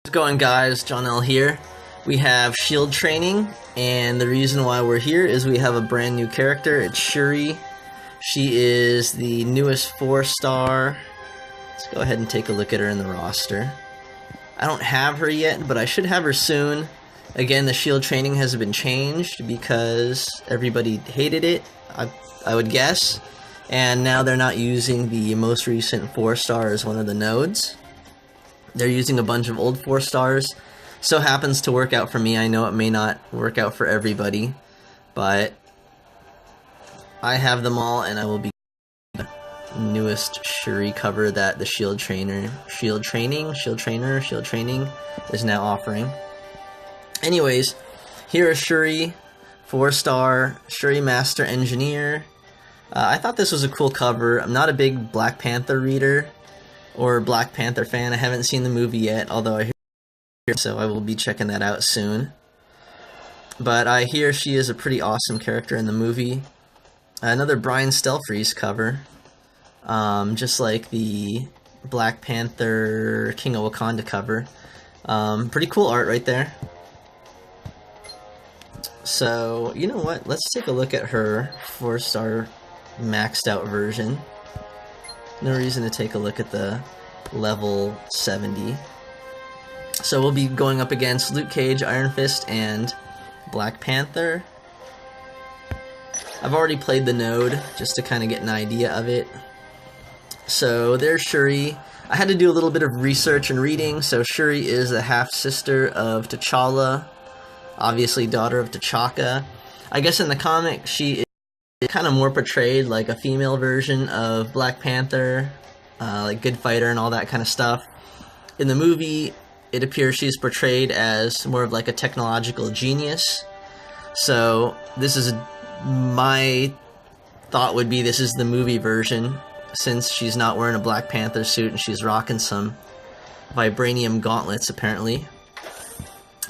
How's it going, guys? John L here. We have shield training, and the reason why we're here is we have a brand new character. It's Shuri. She is the newest 4-star. Let's go ahead and take a look at her in the roster. I don't have her yet, but I should have her soon. Again, the shield training has been changed because everybody hated it, I would guess. And now they're not using the most recent 4-star as one of the nodes. They're using a bunch of old 4-stars. So happens to work out for me. I know it may not work out for everybody, but I have them all, and I will be the newest Shuri cover that the shield training is now offering. Anyways, here is Shuri, 4-star, Shuri Master Engineer. I thought this was a cool cover. I'm not a big Black Panther reader or Black Panther fan. I haven't seen the movie yet, although I hear so I will be checking that out soon. But I hear she is a pretty awesome character in the movie. Another Brian Stelfreeze cover, just like the Black Panther King of Wakanda cover. Pretty cool art right there. So, you know what? Let's take a look at her 4-star maxed out version. No reason to take a look at the level 70. So we'll be going up against Luke Cage, Iron Fist, and Black Panther. I've already played the node, just to kind of get an idea of it. So there's Shuri. I had to do a little bit of research and reading. So Shuri is a half-sister of T'Challa, obviously daughter of T'Chaka. I guess in the comic, she is kind of more portrayed like a female version of Black Panther, like good fighter and all that kind of stuff. In the movie, it appears she's portrayed as more of like a technological genius. So this is my thought would be this is the movie version, since she's not wearing a Black Panther suit and she's rocking some Vibranium gauntlets apparently.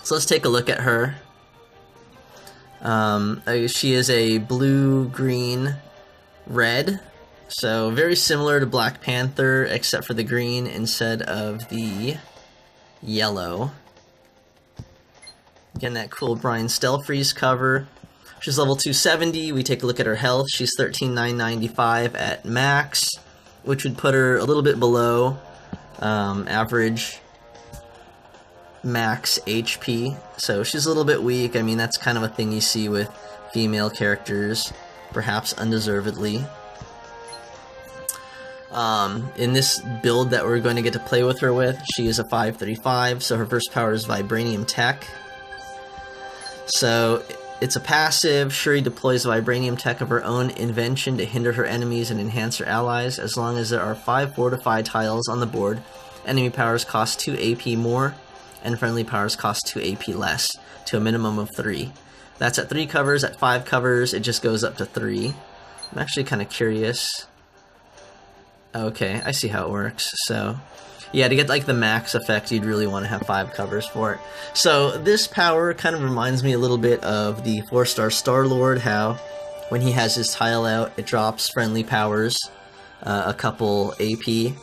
So let's take a look at her. She is a blue, green, red. So very similar to Black Panther, except for the green instead of the yellow. Again, that cool Brian Stelfreeze cover. She's level 270. We take a look at her health. She's 13,995 at max, which would put her a little bit below average max HP. So she's a little bit weak. I mean, that's kind of a thing you see with female characters, perhaps undeservedly. In this build that we're going to get to play with her with, she is a 535, so her first power is Vibranium Tech. So it's a passive. Shuri deploys Vibranium Tech of her own invention to hinder her enemies and enhance her allies. As long as there are 5 fortified tiles on the board, enemy powers cost 2 AP more, and friendly powers cost 2 AP less, to a minimum of 3. That's at 3 covers. At 5 covers, it just goes up to 3. I'm actually kind of curious. Okay, I see how it works. So, yeah, to get like the max effect, you'd really want to have 5 covers for it. So this power kind of reminds me a little bit of the 4-star Star-Lord, how when he has his tile out, it drops friendly powers, a couple AP.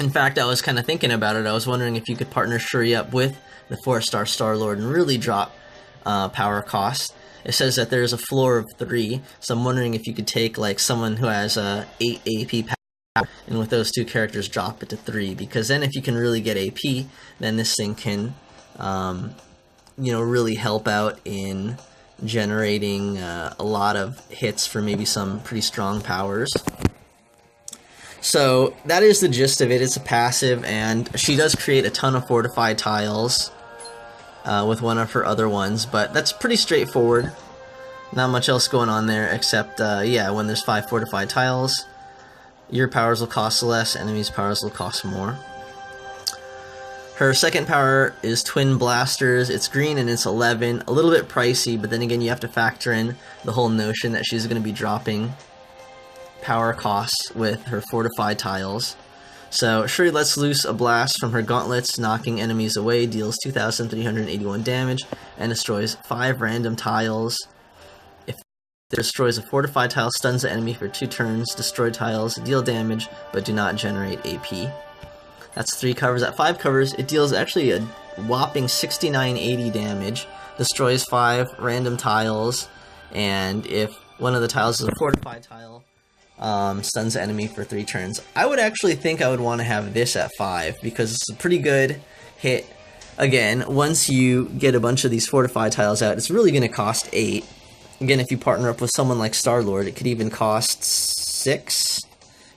In fact, I was kind of thinking about it. I was wondering if you could partner Shuri up with the 4-star Star-Lord and really drop power cost. It says that there's a floor of 3, so I'm wondering if you could take like someone who has 8 AP power, and with those 2 characters drop it to 3, because then if you can really get AP, then this thing can, you know, really help out in generating a lot of hits for maybe some pretty strong powers. So that is the gist of it. It's a passive, and she does create a ton of fortified tiles with one of her other ones, but that's pretty straightforward. Not much else going on there, except, yeah, when there's 5 fortified tiles, your powers will cost less, enemies' powers will cost more. Her second power is Twin Blasters. It's green and it's 11, a little bit pricey, but then again you have to factor in the whole notion that she's going to be dropping power costs with her fortified tiles. So Shuri lets loose a blast from her gauntlets, knocking enemies away, deals 2,381 damage, and destroys 5 random tiles. If it destroys a fortified tile, stuns the enemy for 2 turns. Destroyed tiles deal damage, but do not generate AP. That's 3 covers. At 5 covers, it deals actually a whopping 6980 damage, destroys 5 random tiles, and if one of the tiles is a fortified tile, stuns the enemy for 3 turns. I would actually think I would want to have this at 5, because it's a pretty good hit. Again, once you get a bunch of these fortified tiles out, it's really going to cost 8. Again, if you partner up with someone like Star-Lord, it could even cost 6,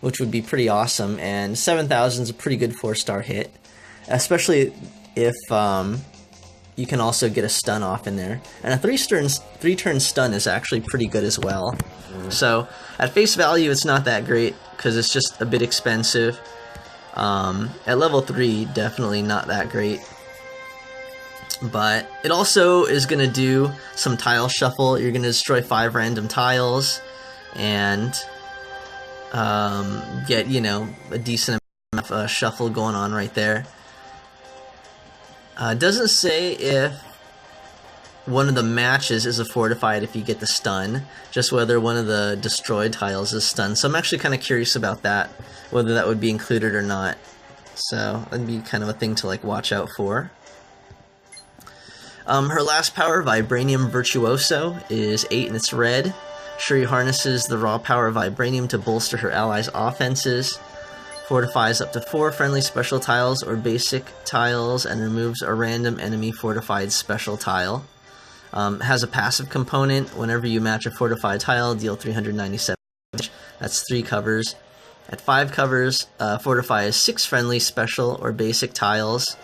which would be pretty awesome, and 7,000 is a pretty good 4-star hit, especially if you can also get a stun off in there. And a 3-turn stun is actually pretty good as well. So, at face value, it's not that great, because it's just a bit expensive. At level 3, definitely not that great. But it also is going to do some tile shuffle. You're going to destroy 5 random tiles, and get, you know, a decent amount of shuffle going on right there. It doesn't say if one of the matches is a fortified if you get the stun, just whether one of the destroyed tiles is stunned. So I'm actually kind of curious about that, whether that would be included or not. So that'd be kind of a thing to like watch out for. Her last power, Vibranium Virtuoso, is 8 and it's red. Shuri harnesses the raw power of Vibranium to bolster her allies' offenses. Fortifies up to 4 friendly special tiles or basic tiles and removes a random enemy fortified special tile. Has a passive component. Whenever you match a fortified tile, deal 397 damage. That's 3 covers. At 5 covers, fortifies 6 friendly special or basic tiles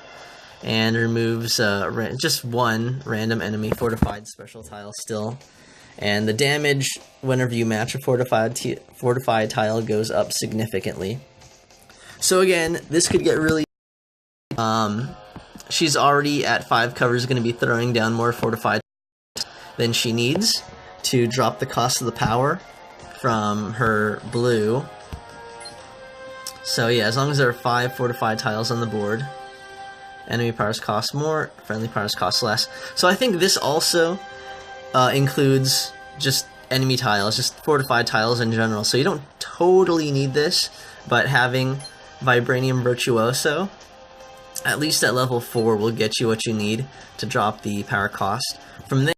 and removes just 1 random enemy fortified special tile still. And the damage whenever you match a fortified tile goes up significantly. So again, this could get really... she's already at 5 covers going to be throwing down more fortified than she needs to drop the cost of the power from her blue. So yeah, as long as there are 5 fortified tiles on the board, enemy powers cost more, friendly powers cost less. So I think this also includes just enemy tiles, just fortified tiles in general. So you don't totally need this, but having Vibranium Virtuoso, at least at level 4, will get you what you need to drop the power cost. From there,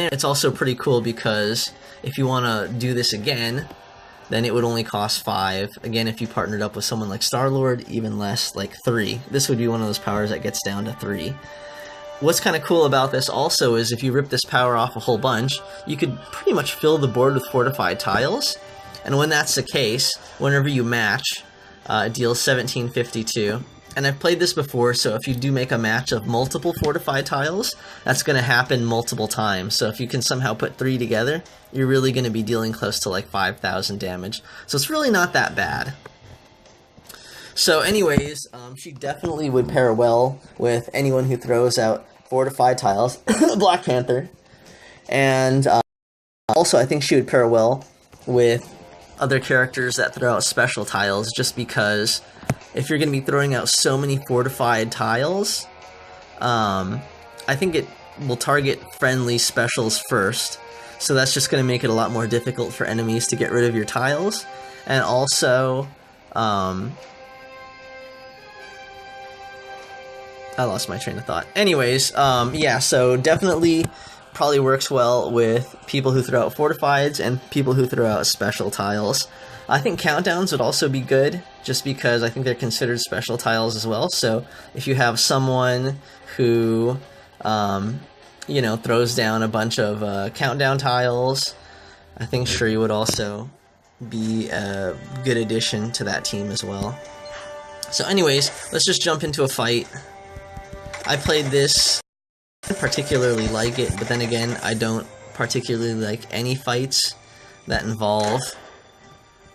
it's also pretty cool because if you want to do this again, then it would only cost 5. Again, if you partnered up with someone like Star-Lord, even less, like 3. This would be one of those powers that gets down to 3. What's kind of cool about this also is if you rip this power off a whole bunch, you could pretty much fill the board with fortified tiles. And when that's the case, whenever you match, it deals 1752. And I've played this before, so if you do make a match of multiple fortified tiles, that's going to happen multiple times. So if you can somehow put 3 together, you're really going to be dealing close to like 5,000 damage. So it's really not that bad. So anyways, she definitely would pair well with anyone who throws out fortified tiles. Black Panther. And also I think she would pair well with other characters that throw out special tiles, just because if you're going to be throwing out so many fortified tiles, I think it will target friendly specials first, so that's just going to make it a lot more difficult for enemies to get rid of your tiles. And also, I lost my train of thought. Anyways, yeah, so definitely probably works well with people who throw out fortifieds and people who throw out special tiles. I think countdowns would also be good, just because I think they're considered special tiles as well. So if you have someone who, you know, throws down a bunch of countdown tiles, I think Shuri would also be a good addition to that team as well. So anyways, let's just jump into a fight. I played this, I don't particularly like it, but then again, I don't particularly like any fights that involve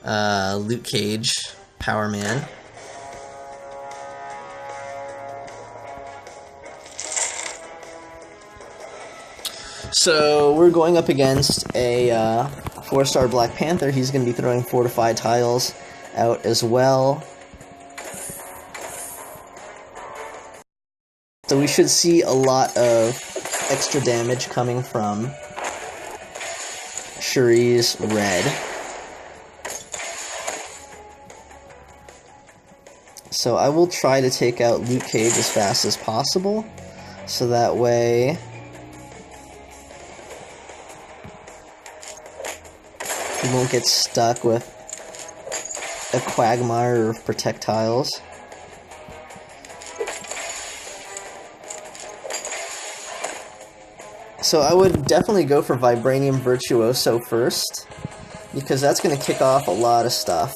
Luke Cage, Power Man. So we're going up against a 4-star Black Panther. He's going to be throwing fortified tiles out as well. So we should see a lot of extra damage coming from Shuri's red. So I will try to take out Luke Cage as fast as possible, so that way he won't get stuck with a quagmire of projectiles. So I would definitely go for Vibranium Virtuoso first, because that's going to kick off a lot of stuff.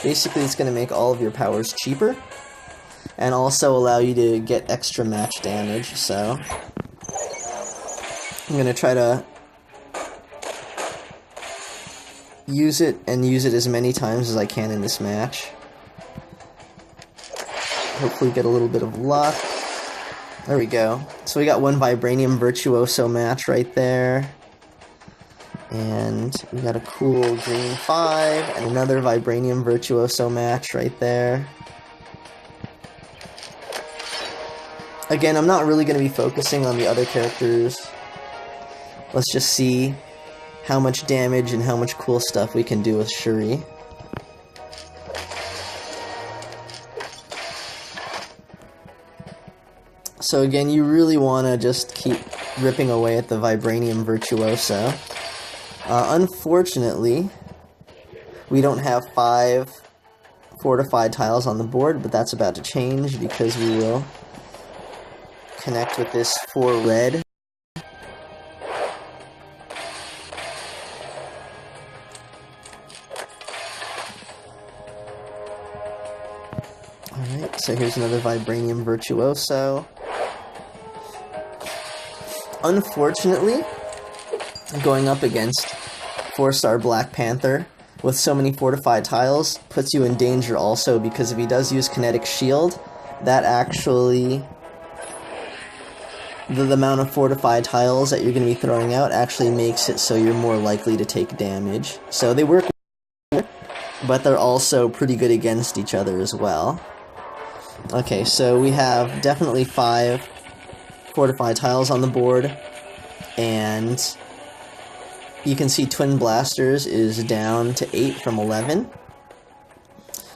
Basically, it's going to make all of your powers cheaper, and also allow you to get extra match damage, so I'm going to try to use it as many times as I can in this match. Hopefully get a little bit of luck. There we go. So we got one Vibranium Virtuoso match right there. And we got a cool green 5 and another Vibranium Virtuoso match right there. Again, I'm not really going to be focusing on the other characters. Let's just see how much damage and how much cool stuff we can do with Shuri. So again, you really want to just keep ripping away at the Vibranium Virtuoso. Unfortunately, we don't have 5 fortified tiles on the board, but that's about to change because we will connect with this 4 red. Alright, so here's another Vibranium Virtuoso. Unfortunately, going up against 4-star Black Panther with so many fortified tiles puts you in danger also, because if he does use Kinetic Shield, that actually, the amount of fortified tiles that you're going to be throwing out actually makes it so you're more likely to take damage. So they work, but they're also pretty good against each other as well. Okay, so we have definitely 5 fortified tiles on the board, and you can see Twin Blasters is down to 8 from 11.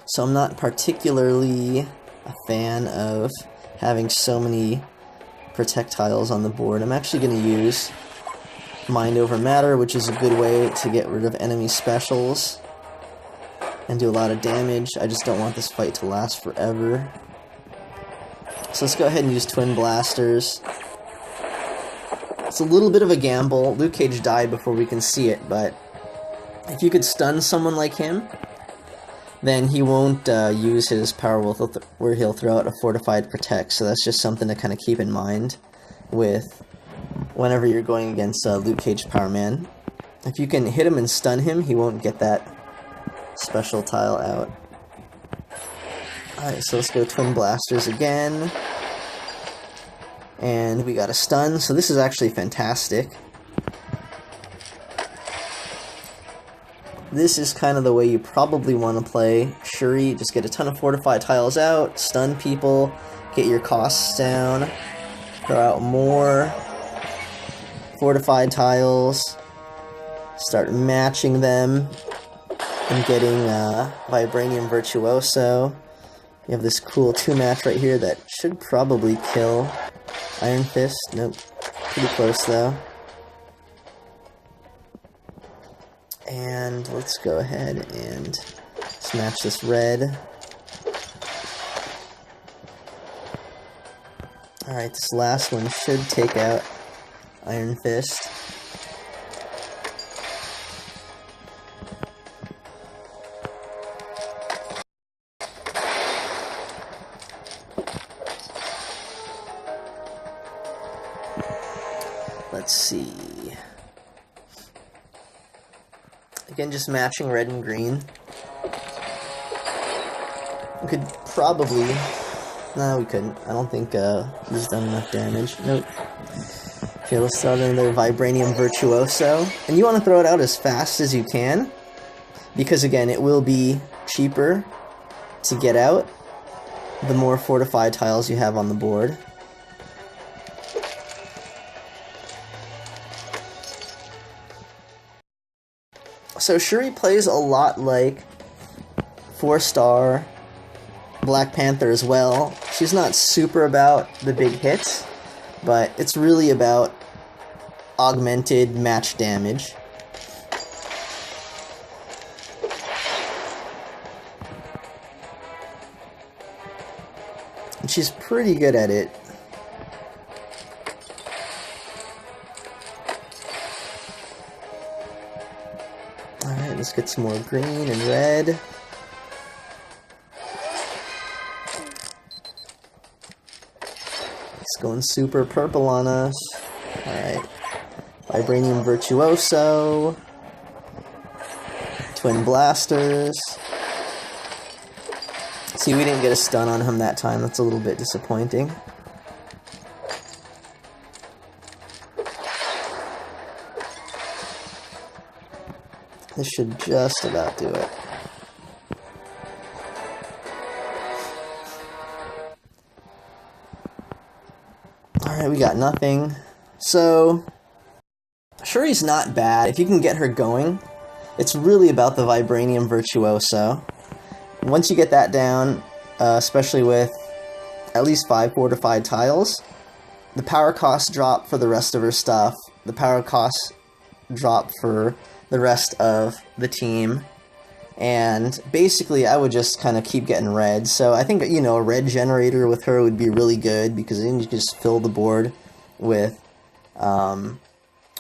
So I'm not particularly a fan of having so many projectiles on the board. I'm actually going to use Mind Over Matter, which is a good way to get rid of enemy specials and do a lot of damage. I just don't want this fight to last forever. So let's go ahead and use Twin Blasters. It's a little bit of a gamble. Luke Cage died before we can see it, but if you could stun someone like him, then he won't use his power where he'll throw out a Fortified Protect, so that's just something to kind of keep in mind with whenever you're going against Luke Cage Power Man. If you can hit him and stun him, he won't get that special tile out. Alright, so let's go Twin Blasters again. And we got a stun, so this is actually fantastic. This is kind of the way you probably want to play Shuri. Just get a ton of fortified tiles out, stun people, get your costs down, throw out more fortified tiles, start matching them, and getting Vibranium Virtuoso. You have this cool 2-match right here that should probably kill Iron Fist. Nope. Pretty close, though. And let's go ahead and smash this red. Alright, this last one should take out Iron Fist. Let's see. Again, just matching red and green. We could probably... No, we couldn't. I don't think he's done enough damage. Nope. Okay, let's throw out another Vibranium Virtuoso. And you want to throw it out as fast as you can, because again, it will be cheaper to get out the more fortified tiles you have on the board. So Shuri plays a lot like 4-star Black Panther as well. She's not super about the big hits, but it's really about augmented match damage. And she's pretty good at it. Alright, let's get some more green and red. It's going super purple on us. Alright. Vibranium Virtuoso. Twin Blasters. See, we didn't get a stun on him that time. That's a little bit disappointing. This should just about do it. Alright, we got nothing. So, Shuri's not bad. If you can get her going, it's really about the Vibranium Virtuoso. Once you get that down, especially with at least 5 fortified tiles, the power costs drop for the rest of her stuff. The power costs drop for the rest of the team. And basically, I would just kind of keep getting red. So I think, you know, a red generator with her would be really good, because then you can just fill the board with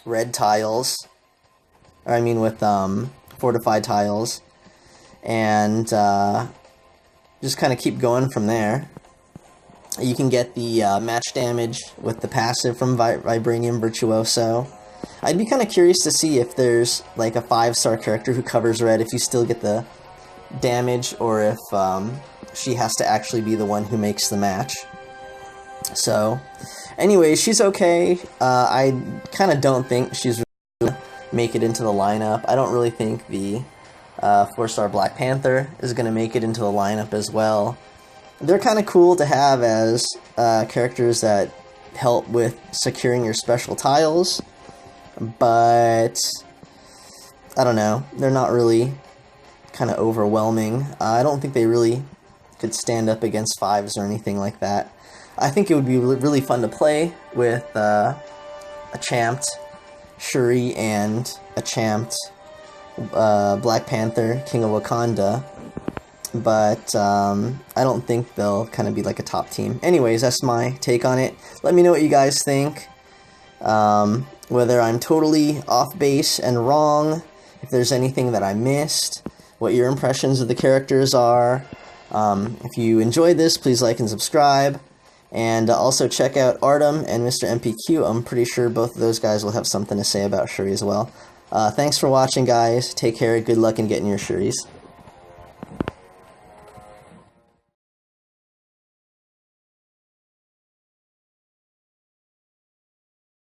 red tiles. Or I mean with fortified tiles. And just kind of keep going from there. You can get the match damage with the passive from Vibranium Virtuoso. I'd be kind of curious to see if there's like a 5-star character who covers red, if you still get the damage, or if she has to actually be the one who makes the match. So, anyway, she's okay. I kind of don't think she's really going to make it into the lineup. I don't really think the 4-star Black Panther is going to make it into the lineup as well. They're kind of cool to have as characters that help with securing your special tiles, but I don't know, they're not really kind of overwhelming. I don't think they really could stand up against 5s or anything like that. I think it would be really fun to play with a champed Shuri and a champed Black Panther, King of Wakanda, but I don't think they'll kind of be like a top team. Anyways, that's my take on it. Let me know what you guys think. Whether I'm totally off base and wrong, if there's anything that I missed, what your impressions of the characters are. If you enjoyed this, please like and subscribe. And also check out Artum and Mr. MPQ. I'm pretty sure both of those guys will have something to say about Shuri as well. Thanks for watching, guys. Take care. Good luck in getting your Shuris.